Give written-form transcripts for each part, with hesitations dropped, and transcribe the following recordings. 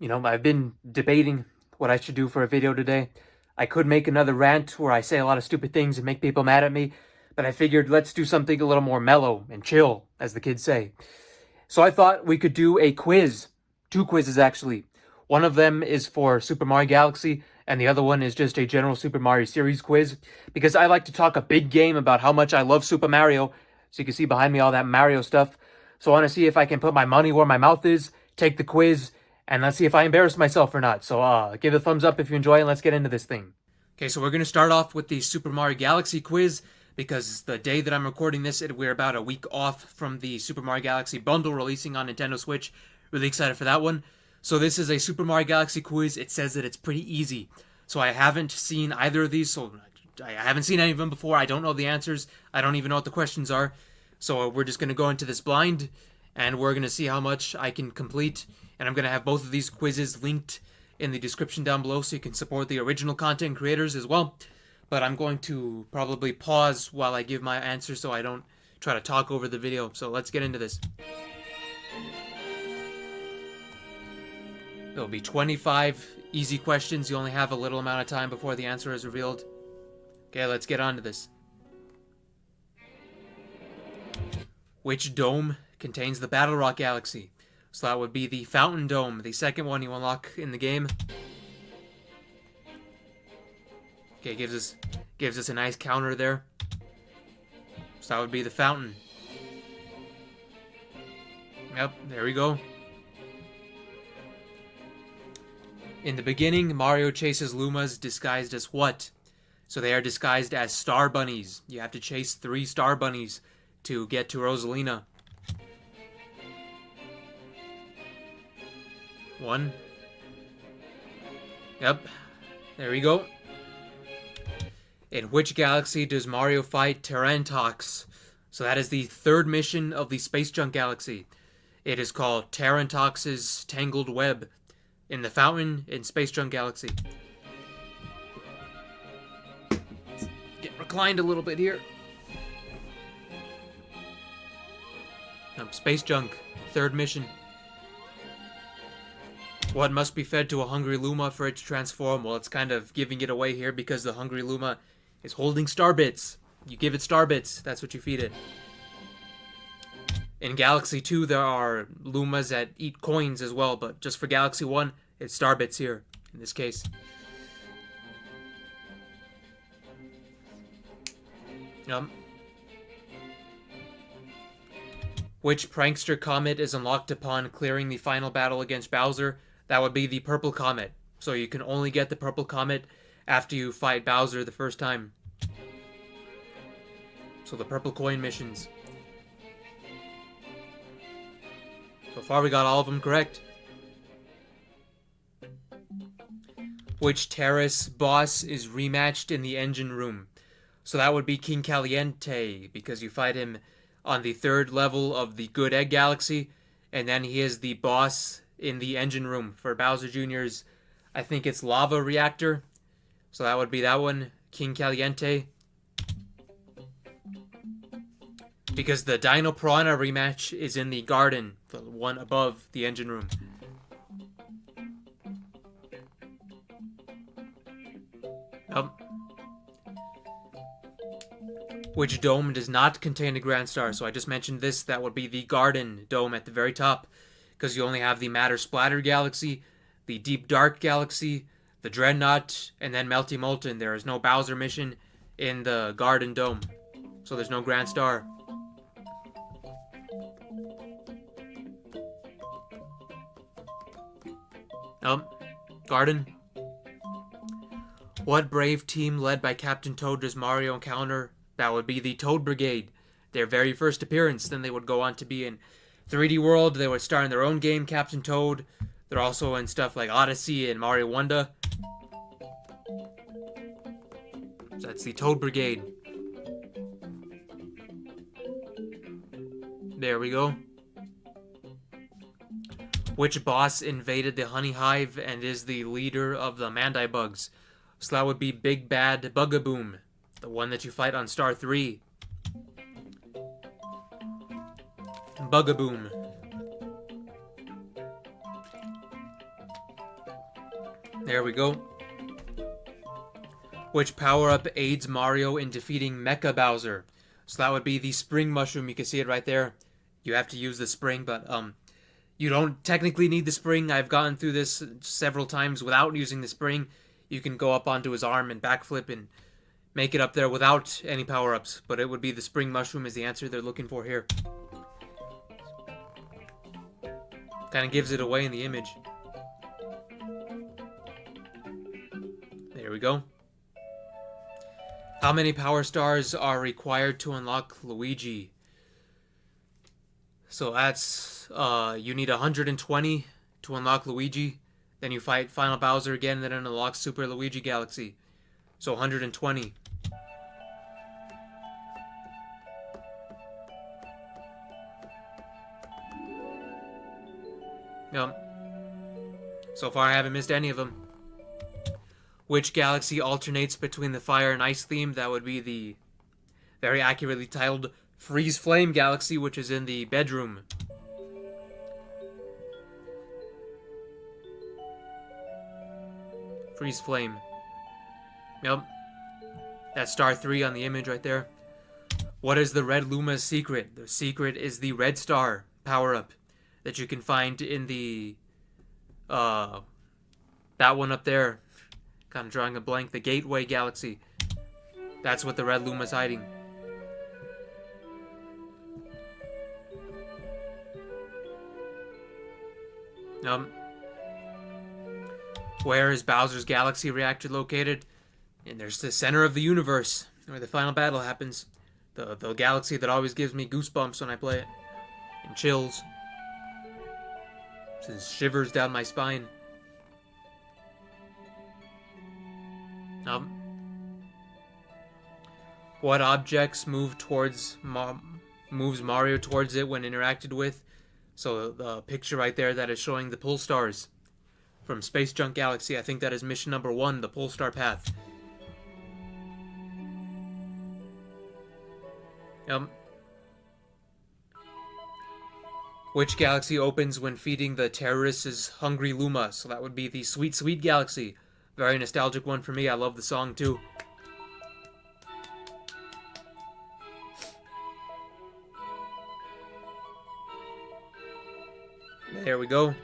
I've been debating what I should do for a video today. I could make another rant where I say a lot of stupid things and make people mad at me, but I figured let's do something a little more mellow and chill, as the kids say. So I thought we could do a quiz. Two quizzes, actually. One of them is for Super Mario Galaxy, and the other one is just a general Super Mario series quiz, because I like to talk a big game about how much I love Super Mario. So you can see behind me all that Mario stuff. So I want to see if I can put my money where my mouth is, take the quiz, and let's see if I embarrass myself or not. So give it a thumbs up if you enjoy, and let's get into this thing. Okay, so we're going to start off with the Super Mario Galaxy quiz, because the day that I'm recording this, we're about a week off from the Super Mario Galaxy bundle releasing on Nintendo Switch. Really excited for that one. So this is a Super Mario Galaxy quiz. It says that it's pretty easy. So I haven't seen either of these, so I haven't seen any of them before. I don't know the answers. I don't even know what the questions are. So we're just going to go into this blind, and we're going to see how much I can complete. And I'm going to have both of these quizzes linked in the description down below so you can support the original content creators as well. But I'm going to probably pause while I give my answer so I don't try to talk over the video. So let's get into this. There'll be 25 easy questions. You only have a little amount of time before the answer is revealed. Okay, let's get on to this. Which dome contains the Battle Rock Galaxy? So that would be the Fountain Dome, the second one you unlock in the game. Okay, gives us a nice counter there. So that would be the fountain. Yep, there we go. In the beginning, Mario chases Lumas disguised as what? So they are disguised as Star Bunnies. You have to chase 3 Star Bunnies to get to Rosalina. 1. Yep, there we go. In which galaxy does Mario fight Tarantox? So that is the 3rd mission of the Space Junk Galaxy. It is called Tarantox's Tangled Web. In the fountain in Space Junk Galaxy. Get reclined a little bit here. Space Junk, 3rd mission. What must be fed to a hungry Luma for it to transform? Well, it's kind of giving it away here because the hungry Luma is holding star bits. You give it star bits, that's what you feed it. In Galaxy 2, there are Lumas that eat coins as well, but just for Galaxy 1, it's star bits here, in this case. Which prankster comet is unlocked upon clearing the final battle against Bowser? That would be the Purple Comet. So you can only get the Purple Comet after you fight Bowser the first time. So the Purple Coin missions. So far we got all of them correct. Which Terrace boss is rematched in the engine room? So that would be King Caliente, because you fight him on the 3rd level of the Good Egg Galaxy, and then he is the boss in the engine room for Bowser Jr.'s, I think it's lava reactor. So that would be that one, King Caliente. Because the Dino Piranha rematch is in the garden, the one above the engine room. Which dome does not contain a Grand Star? So I just mentioned this. That would be the Garden Dome at the very top. Because you only have the Matter Splatter Galaxy, the Deep Dark Galaxy, the Dreadnought, and then Melty Molten. There is no Bowser mission in the Garden Dome. So there's no Grand Star. Garden. What brave team led by Captain Toad does Mario encounter? That would be the Toad Brigade. Their very first appearance. Then they would go on to be in 3D World. They would star in their own game, Captain Toad. They're also in stuff like Odyssey and Mario Wonder. So that's the Toad Brigade. There we go. Which boss invaded the Honey Hive and is the leader of the Mandibugs? So that would be Big Bad Bugaboom, the one that you fight on Star 3. Bugaboom. There we go. Which power-up aids Mario in defeating Mecha Bowser? So that would be the spring mushroom. You can see it right there. You have to use the spring, but you don't technically need the spring. I've gotten through this several times without using the spring. You can go up onto his arm and backflip and make it up there without any power-ups. But it would be the spring mushroom is the answer they're looking for here. Kind of gives it away in the image. There we go. How many power stars are required to unlock Luigi? So that's, you need 120 to unlock Luigi. Then you fight Final Bowser again, then it unlocks Super Luigi Galaxy. So 120. So far I haven't missed any of them. Which galaxy alternates between the fire and ice theme? That would be the very accurately titled Freeze Flame Galaxy, which is in the bedroom. Freeze Flame. Yep. That's star 3 on the image right there. What is the Red Luma's secret? The secret is the red star power-up that you can find in the that one up there. Kind of drawing a blank. The Gateway Galaxy. That's what the Red Luma's hiding. Where is Bowser's Galaxy reactor located? And there's the center of the universe, where the final battle happens. The galaxy that always gives me goosebumps when I play it. And chills. Sends shivers down my spine. What objects moves Mario towards it when interacted with? So the picture right there that is showing the Pole Stars from Space Junk Galaxy. I think that is mission number 1, the Pole Star Path. Which galaxy opens when feeding the terrorists' hungry Luma? So that would be the Sweet Sweet Galaxy. Very nostalgic one for me. I love the song too. There we go.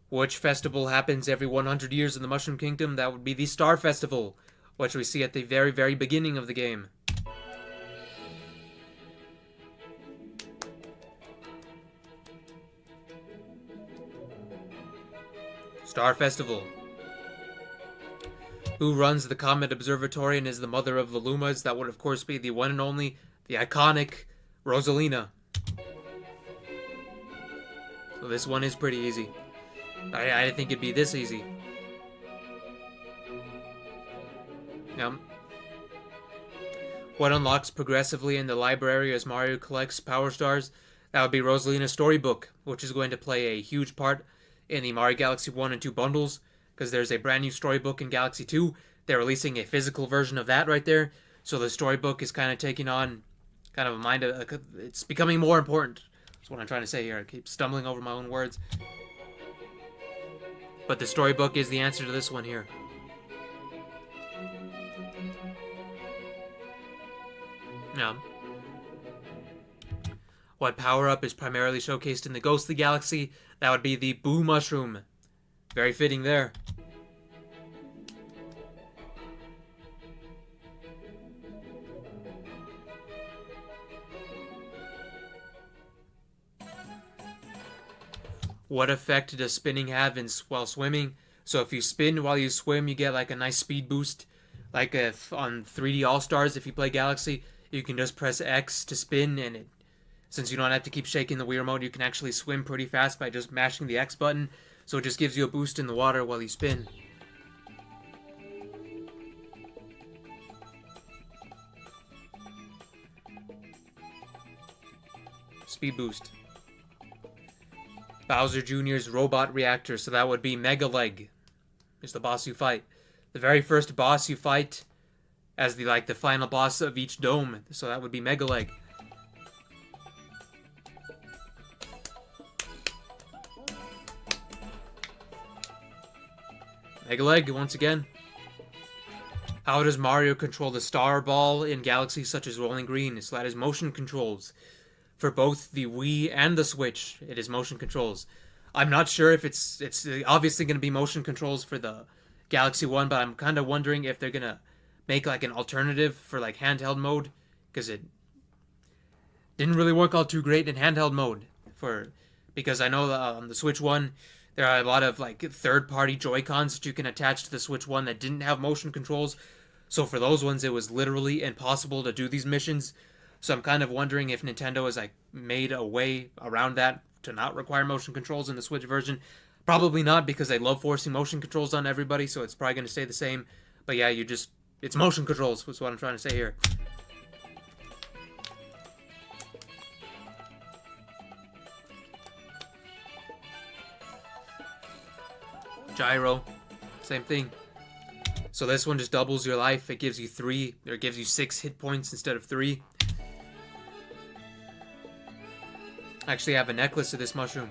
Which festival happens every 100 years in the Mushroom Kingdom? That would be the Star Festival, which we see at the very, very beginning of the game. Star Festival. Who runs the Comet Observatory and is the mother of the Lumas? That would, of course, be the one and only, the iconic Rosalina. So this one is pretty easy. I didn't think it'd be this easy. What unlocks progressively in the library as Mario collects Power Stars? That would be Rosalina's Storybook, which is going to play a huge part in the Mario Galaxy 1 and 2 bundles, because there's a brand new storybook in Galaxy 2. They're releasing a physical version of that right there. So the storybook is kind of taking on kind of a mind of, it's becoming more important. That's what I'm trying to say here. I keep stumbling over my own words. But the storybook is the answer to this one here. What power-up is primarily showcased in the Ghostly Galaxy? That would be the Boo Mushroom. Very fitting there. What effect does spinning have while swimming? So if you spin while you swim, you get like a nice speed boost. Like if on 3D All-Stars, if you play Galaxy, you can just press X to spin, and since you don't have to keep shaking the Wii Remote, you can actually swim pretty fast by just mashing the X button. So it just gives you a boost in the water while you spin. Speed boost. Bowser Jr.'s robot reactor, so that would be Mega Leg, is the boss you fight. The very first boss you fight as the final boss of each dome, so that would be Mega Leg. Mega Leg once again. How does Mario control the star ball in galaxies such as Rolling Green? So that is motion controls. For both the Wii and the Switch, it is motion controls. I'm not sure if it's obviously going to be motion controls for the Galaxy One, but I'm kind of wondering if they're gonna make like an alternative for like handheld mode, because it didn't really work all too great in handheld mode. Because I know on the Switch One there are a lot of like third-party Joy-Cons that you can attach to the Switch One that didn't have motion controls. So for those ones, it was literally impossible to do these missions. So I'm kind of wondering if Nintendo has like made a way around that to not require motion controls in the Switch version. Probably not, because they love forcing motion controls on everybody, so it's probably going to stay the same. But yeah, it's motion controls, is what I'm trying to say here. Gyro, same thing. So this one just doubles your life. It gives you 6 hit points instead of 3. I actually have a necklace of this mushroom.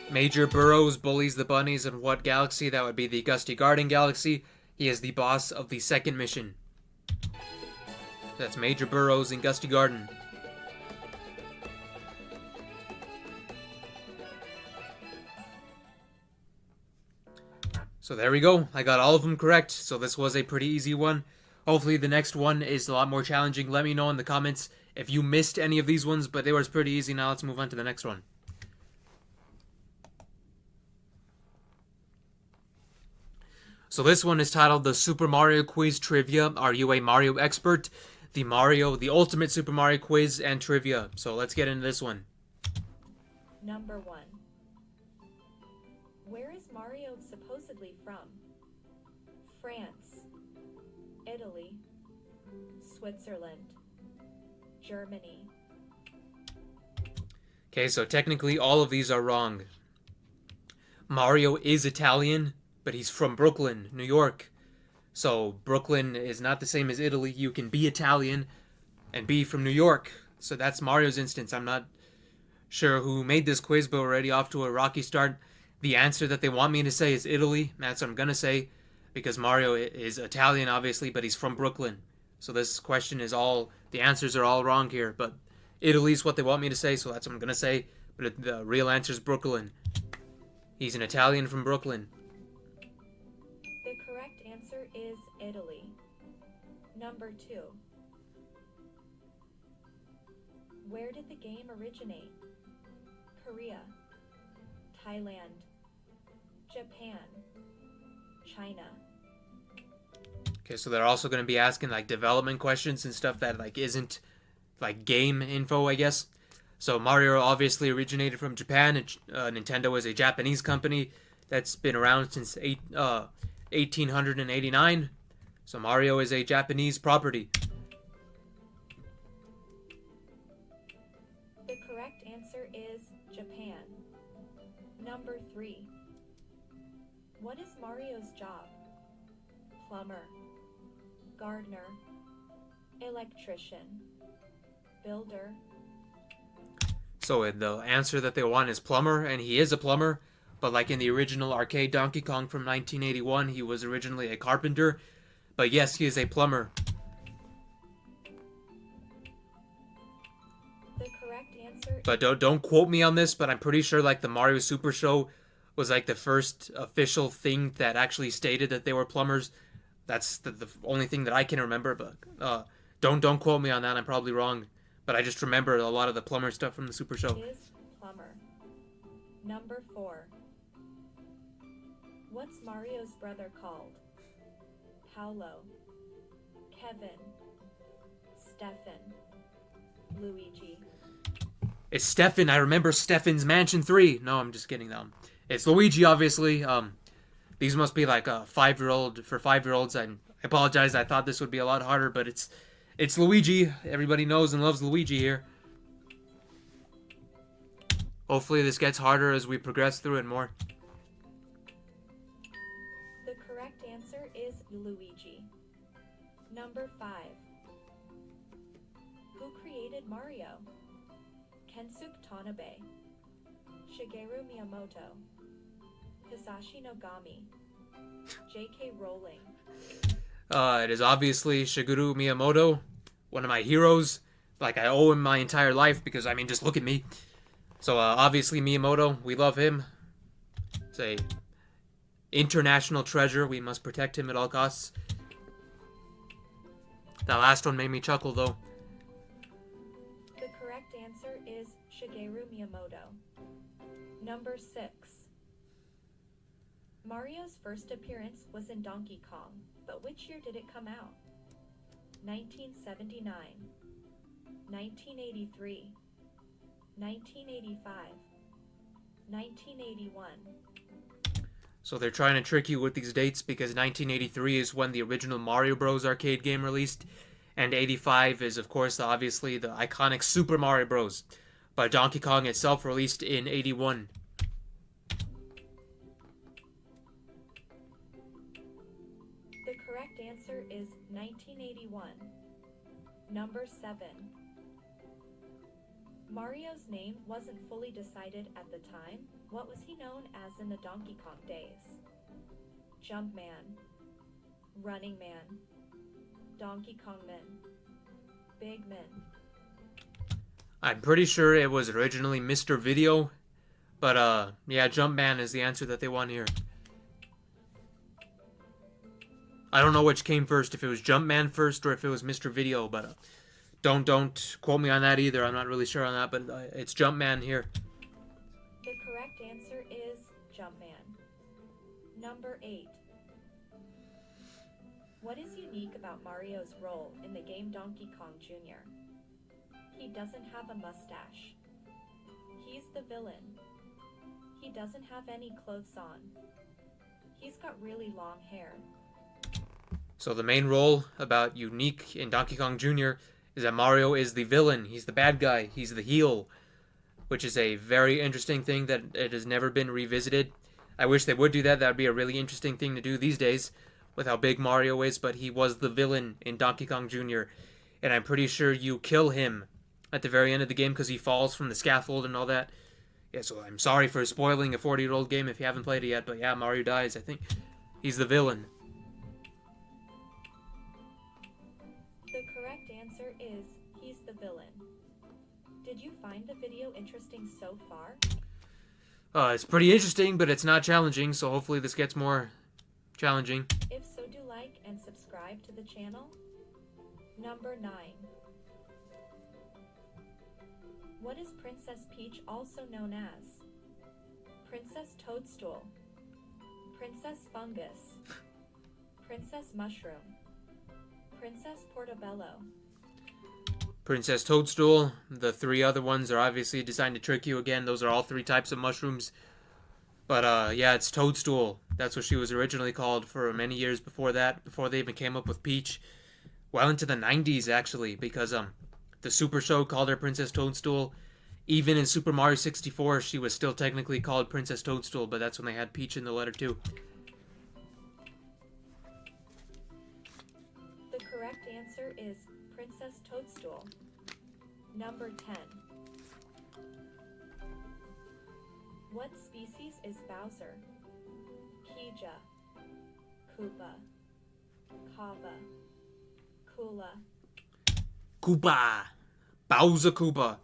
Major Burrows bullies the bunnies in what galaxy? That would be the Gusty Garden Galaxy. He is the boss of the second mission. That's Major Burrows in Gusty Garden. So there we go. I got all of them correct. So this was a pretty easy one. Hopefully the next one is a lot more challenging. Let me know in the comments if you missed any of these ones, but they were pretty easy. Now let's move on to the next one. So this one is titled the Super Mario Quiz Trivia. Are you a Mario expert? The Ultimate Super Mario Quiz and Trivia. So let's get into this one. Number 1. Where is Mario supposedly from? France, Italy, Switzerland, Germany. Okay, so technically all of these are wrong. Mario is Italian, but he's from Brooklyn, New York. So Brooklyn is not the same as Italy. You can be Italian and be from New York. So that's Mario's instance. I'm not sure who made this quiz, but we're already off to a rocky start. The answer that they want me to say is Italy. That's what I'm going to say, because Mario is Italian, obviously, but he's from Brooklyn. So this question is the answers are all wrong here, but Italy is what they want me to say, so that's what I'm going to say. But the real answer is Brooklyn. He's an Italian from Brooklyn. The correct answer is Italy. Number 2. Where did the game originate? Korea, Thailand, Japan, China. Okay, so they're also going to be asking like development questions and stuff that like isn't like game info, I guess. So Mario obviously originated from Japan, and Nintendo is a Japanese company that's been around since 1889. So Mario is a Japanese property. The correct answer is Japan. Number 3. What is Mario's job? Plumber, gardener, electrician, builder. So the answer that they want is plumber, and he is a plumber. But like in the original arcade Donkey Kong from 1981, he was originally a carpenter. But yes, he is a plumber. The correct answer. But don't quote me on this, but I'm pretty sure like the Mario Super Show was like the first official thing that actually stated that they were plumbers. That's the only thing that I can remember. But don't quote me on that. I'm probably wrong. But I just remember a lot of the plumber stuff from the Super Show. Is plumber. Number 4. What's Mario's brother called? Paolo, Kevin, Stefan, Luigi. It's Stefan. I remember Stefan's Mansion 3. No, I'm just kidding. It's Luigi, obviously. These must be like a 5-year-old for 5-year-olds. I apologize. I thought this would be a lot harder, but it's Luigi. Everybody knows and loves Luigi here. Hopefully this gets harder as we progress through it more. The correct answer is Luigi. Number 5. Who created Mario? Kensuke Tanabe, Shigeru Miyamoto, Hisashi Nogami, J.K. Rowling. It is obviously Shigeru Miyamoto, one of my heroes. Like, I owe him my entire life because, I mean, just look at me. So, obviously Miyamoto, we love him. He's a international treasure. We must protect him at all costs. That last one made me chuckle, though. The correct answer is Shigeru Miyamoto. Number 6. Mario's first appearance was in Donkey Kong, but which year did it come out? 1979, 1983, 1985, 1981. So they're trying to trick you with these dates because 1983 is when the original Mario Bros. Arcade game released, and 85 is, of course, obviously the iconic Super Mario Bros. But Donkey Kong itself released in 81. The correct answer is 1981. Number 7. Mario's name wasn't fully decided at the time. What was he known as in the Donkey Kong days? Jumpman, Running Man, Donkey Kong Man, Big Man. I'm pretty sure it was originally Mr. Video, but yeah, Jumpman is the answer that they want here. I don't know which came first, if it was Jumpman first or if it was Mr. Video, but don't quote me on that either. I'm not really sure on that, but it's Jumpman here. The correct answer is Jumpman. Number 8. What is unique about Mario's role in the game Donkey Kong Jr.? He doesn't have a mustache. He's the villain. He doesn't have any clothes on. He's got really long hair. So the main role about unique in Donkey Kong Jr. is that Mario is the villain. He's the bad guy. He's the heel, which is a very interesting thing that it has never been revisited. I wish they would do that. That would be a really interesting thing to do these days with how big Mario is, but he was the villain in Donkey Kong Jr. And I'm pretty sure you kill him at the very end of the game because he falls from the scaffold and all that. Yeah, so I'm sorry for spoiling a 40-year-old game if you haven't played it yet, but yeah, Mario dies. I think he's the villain. The correct answer is he's the villain. Did you find the video interesting so far? It's pretty interesting, but it's not challenging, so hopefully this gets more challenging. If so, do like and subscribe to the channel. Number 9. What is Princess Peach also known as? Princess Toadstool, Princess Fungus, Princess Mushroom, Princess Portobello. Princess Toadstool. The 3 other ones are obviously designed to trick you again. Those are all 3 types of mushrooms. But yeah, it's Toadstool. That's what she was originally called for many years before that, before they even came up with Peach. Well into the 90s, actually, because the Super Show called her Princess Toadstool. Even in Super Mario 64, she was still technically called Princess Toadstool, but that's when they had Peach in the letter too. The correct answer is Princess Toadstool. Number 10. What species is Bowser? Kija, Koopa, Kava, Koola. Koopa! Bowser Koopa!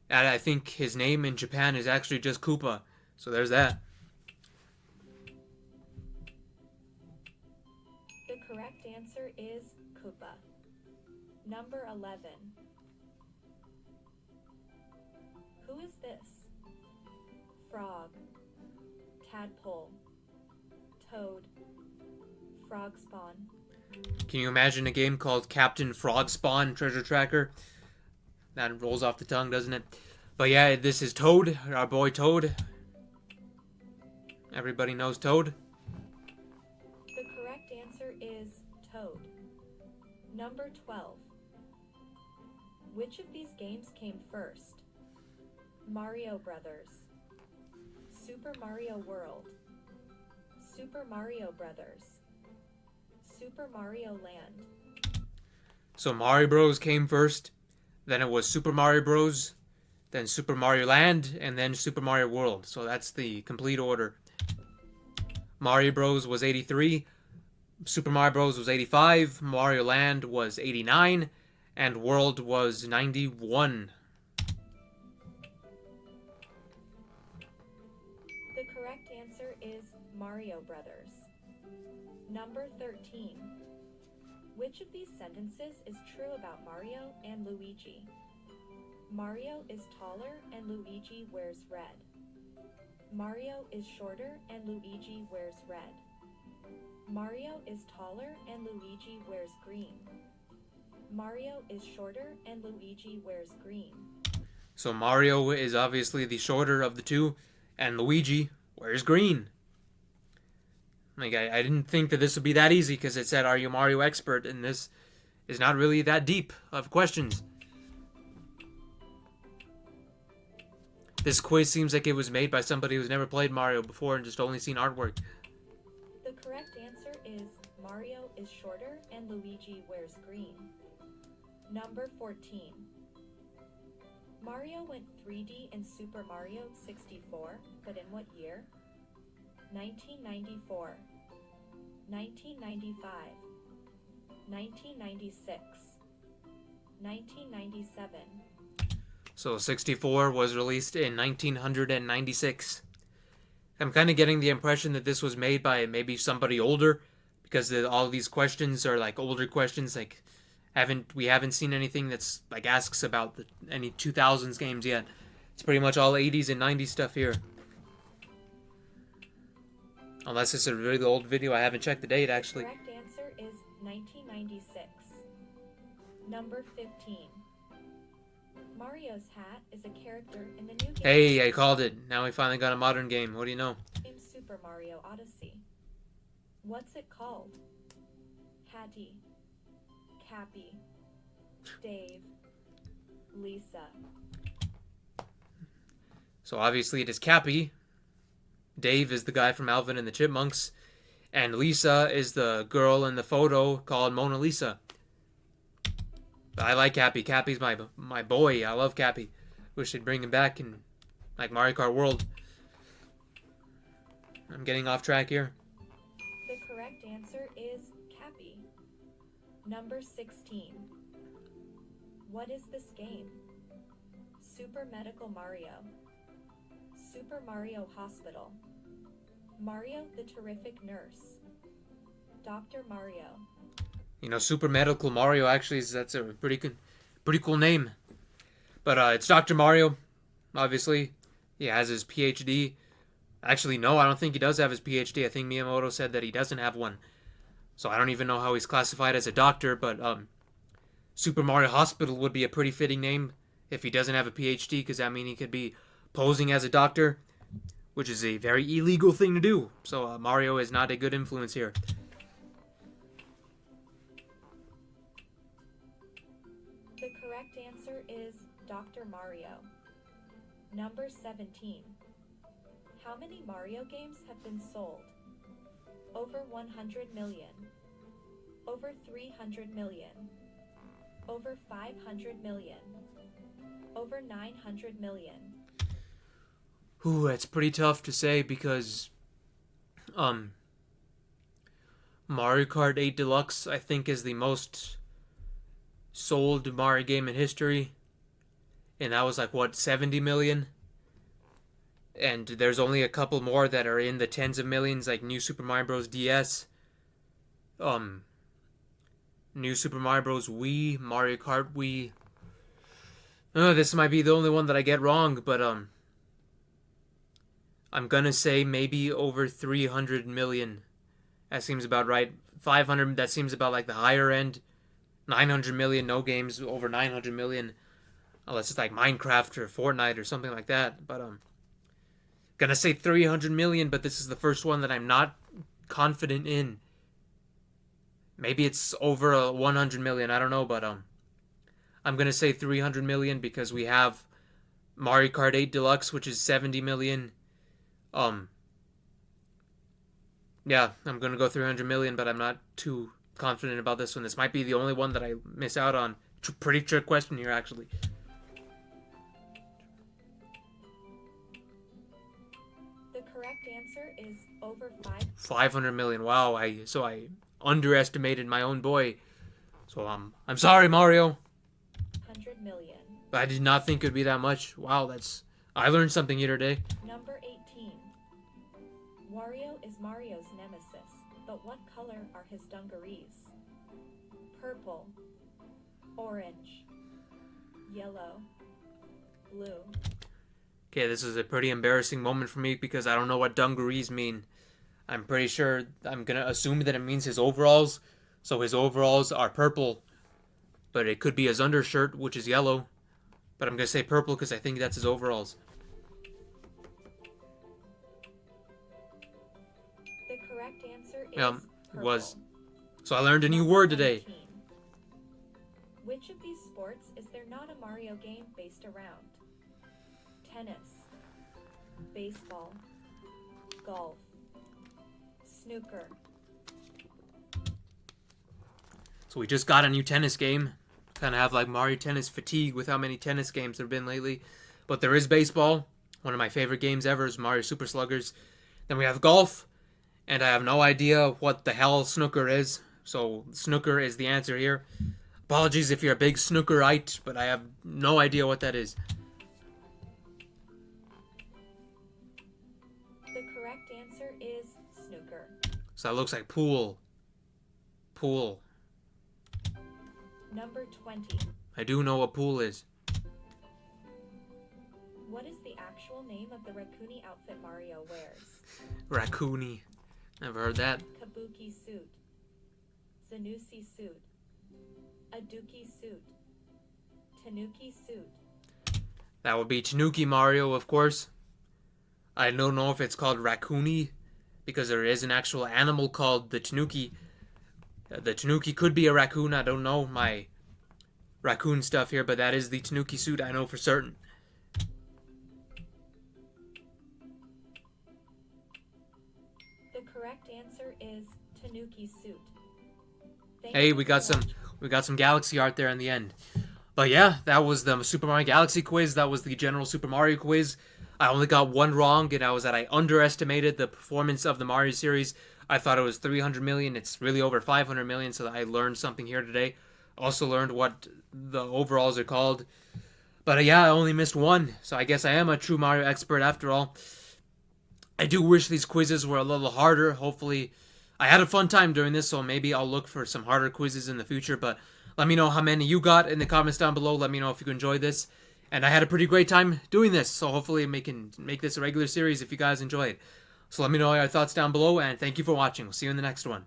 And I think his name in Japan is actually just Koopa. So there's that. The correct answer is Koopa. Number 11. Who is this? Frog, tadpole, toad, frog spawn. Can you imagine a game called Captain Frog Spawn Treasure Tracker? That rolls off the tongue, doesn't it? But yeah, this is Toad, our boy Toad. Everybody knows Toad. The correct answer is Toad. Number 12. Which of these games came first? Mario Brothers, Super Mario World, Super Mario Brothers, Super Mario Land. So Mario Bros came first, then it was Super Mario Bros, then Super Mario Land, and then Super Mario World. So that's the complete order. Mario Bros was 83, Super Mario Bros was 85, Mario Land was 89, and World was 91. The correct answer is Mario Brothers. Number 13. Which of these sentences is true about Mario and Luigi? Mario is taller and Luigi wears red. Mario is shorter and Luigi wears red. Mario is taller and Luigi wears green. Mario is shorter and Luigi wears green. So Mario is obviously the shorter of the two, and Luigi wears green. Like, I didn't think that this would be that easy because it said, "Are you Mario expert?" And this is not really that deep of questions. This quiz seems like it was made by somebody who's never played Mario before and just only seen artwork. The correct answer is Mario is shorter and Luigi wears green. Number 14. Mario went 3D in Super Mario 64, but in what year? 1994, 1995, 1996, 1997. So 64 was released in 1996. I'm kind of getting the impression that this was made by maybe somebody older, because all these questions are like older questions. Like, we haven't seen anything that's like asks about any 2000s games yet. It's pretty much all 80s and 90s stuff here. Unless it's a really old video, I haven't checked the date actually. The correct answer is 1996. Number 15. Mario's hat is a character in the new game. Hey, I called it. Now we finally got a modern game. What do you know? In Super Mario Odyssey. What's it called? Hattie, Cappy, Dave, Lisa. So obviously it is Cappy. Dave is the guy from Alvin and the Chipmunks. And Lisa is the girl in the photo called Mona Lisa. But I like Cappy. Cappy's my boy. I love Cappy. Wish they'd bring him back in like Mario Kart World. I'm getting off track here. The correct answer is Cappy. Number 16. What is this game? Super Medical Mario, Super Mario Hospital, Mario the Terrific Nurse, Dr. Mario. You know, Super Medical Mario actually that's a pretty cool name. But it's Dr. Mario, obviously. He has his PhD. Actually, no, I don't think he does have his PhD. I think Miyamoto said that he doesn't have one. So I don't even know how he's classified as a doctor, but Super Mario Hospital would be a pretty fitting name if he doesn't have a PhD, because that means he could be posing as a doctor, which is a very illegal thing to do. So Mario is not a good influence here. The correct answer is Dr. Mario. Number 17. How many Mario games have been sold? Over 100 million. Over 300 million. Over 500 million. Over 900 million. Ooh, that's pretty tough to say because Mario Kart 8 Deluxe I think is the most sold Mario game in history. And that was like what, 70 million? And there's only a couple more that are in the tens of millions, like New Super Mario Bros. DS, New Super Mario Bros. Wii, Mario Kart Wii. This might be the only one that I get wrong, but I'm gonna say maybe over 300 million. That seems about right. 500, that seems about like the higher end. 900 million, no games over 900 million. Unless it's like Minecraft or Fortnite or something like that. But gonna say 300 million, but this is the first one that I'm not confident in. Maybe it's over 100 million, I don't know, but I'm gonna say 300 million because we have Mario Kart 8 Deluxe, which is 70 million. Yeah, I'm gonna go 300 million, but I'm not too confident about this one. This might be the only one that I miss out on. Pretty trick question here, actually. correct answer is over 500 million. Wow, I underestimated my own boy. So I'm sorry, Mario. 500 million. But I did not think it'd be that much. Wow, I learned something here today. Number 18. Wario is Mario's nemesis, but what color are his dungarees? Purple, orange, yellow, blue. Okay, this is a pretty embarrassing moment for me because I don't know what dungarees mean. I'm pretty sure I'm gonna assume that it means his overalls. So his overalls are purple, but it could be his undershirt, which is yellow. But I'm gonna say purple because I think that's his overalls. The correct answer is It purple. was. So I learned a new word today. 19. Which of these sports is there not a Mario game based around? Tennis, baseball, golf, snooker. So we just got a new tennis game. Kind of have like Mario Tennis fatigue with how many tennis games there have been lately. But there is baseball. One of my favorite games ever is Mario Super Sluggers. Then we have golf. And I have no idea what the hell snooker is. So snooker is the answer here. Apologies if you're a big snookerite, but I have no idea what that is. The correct answer is snooker. So that looks like pool. Pool. Number 20. I do know what pool is. What is the actual name of the Raccoony outfit Mario wears? Raccoony. Never heard that. Kabuki suit, Zanussi suit, Aduki suit, Tanuki suit. That would be Tanuki Mario, of course. I don't know if it's called Raccoony, because there is an actual animal called the Tanuki. The Tanuki could be a raccoon. I don't know my raccoon stuff here, but that is the Tanuki suit. I know for certain. The correct answer is Tanuki suit. Thank Hey, you we for got some Galaxy art there in the end. But yeah, that was the Super Mario Galaxy quiz. That was the general Super Mario quiz. I only got one wrong, and that was that I underestimated the performance of the Mario series. I thought it was 300 million. It's really over 500 million, so I learned something here today. Also learned what the overalls are called. But yeah, I only missed one, so I guess I am a true Mario expert after all. I do wish these quizzes were a little harder. Hopefully, I had a fun time doing this, so maybe I'll look for some harder quizzes in the future. But let me know how many you got in the comments down below. Let me know if you enjoyed this. And I had a pretty great time doing this, so hopefully I can make this a regular series if you guys enjoy it. So let me know your thoughts down below, and thank you for watching. We'll see you in the next one.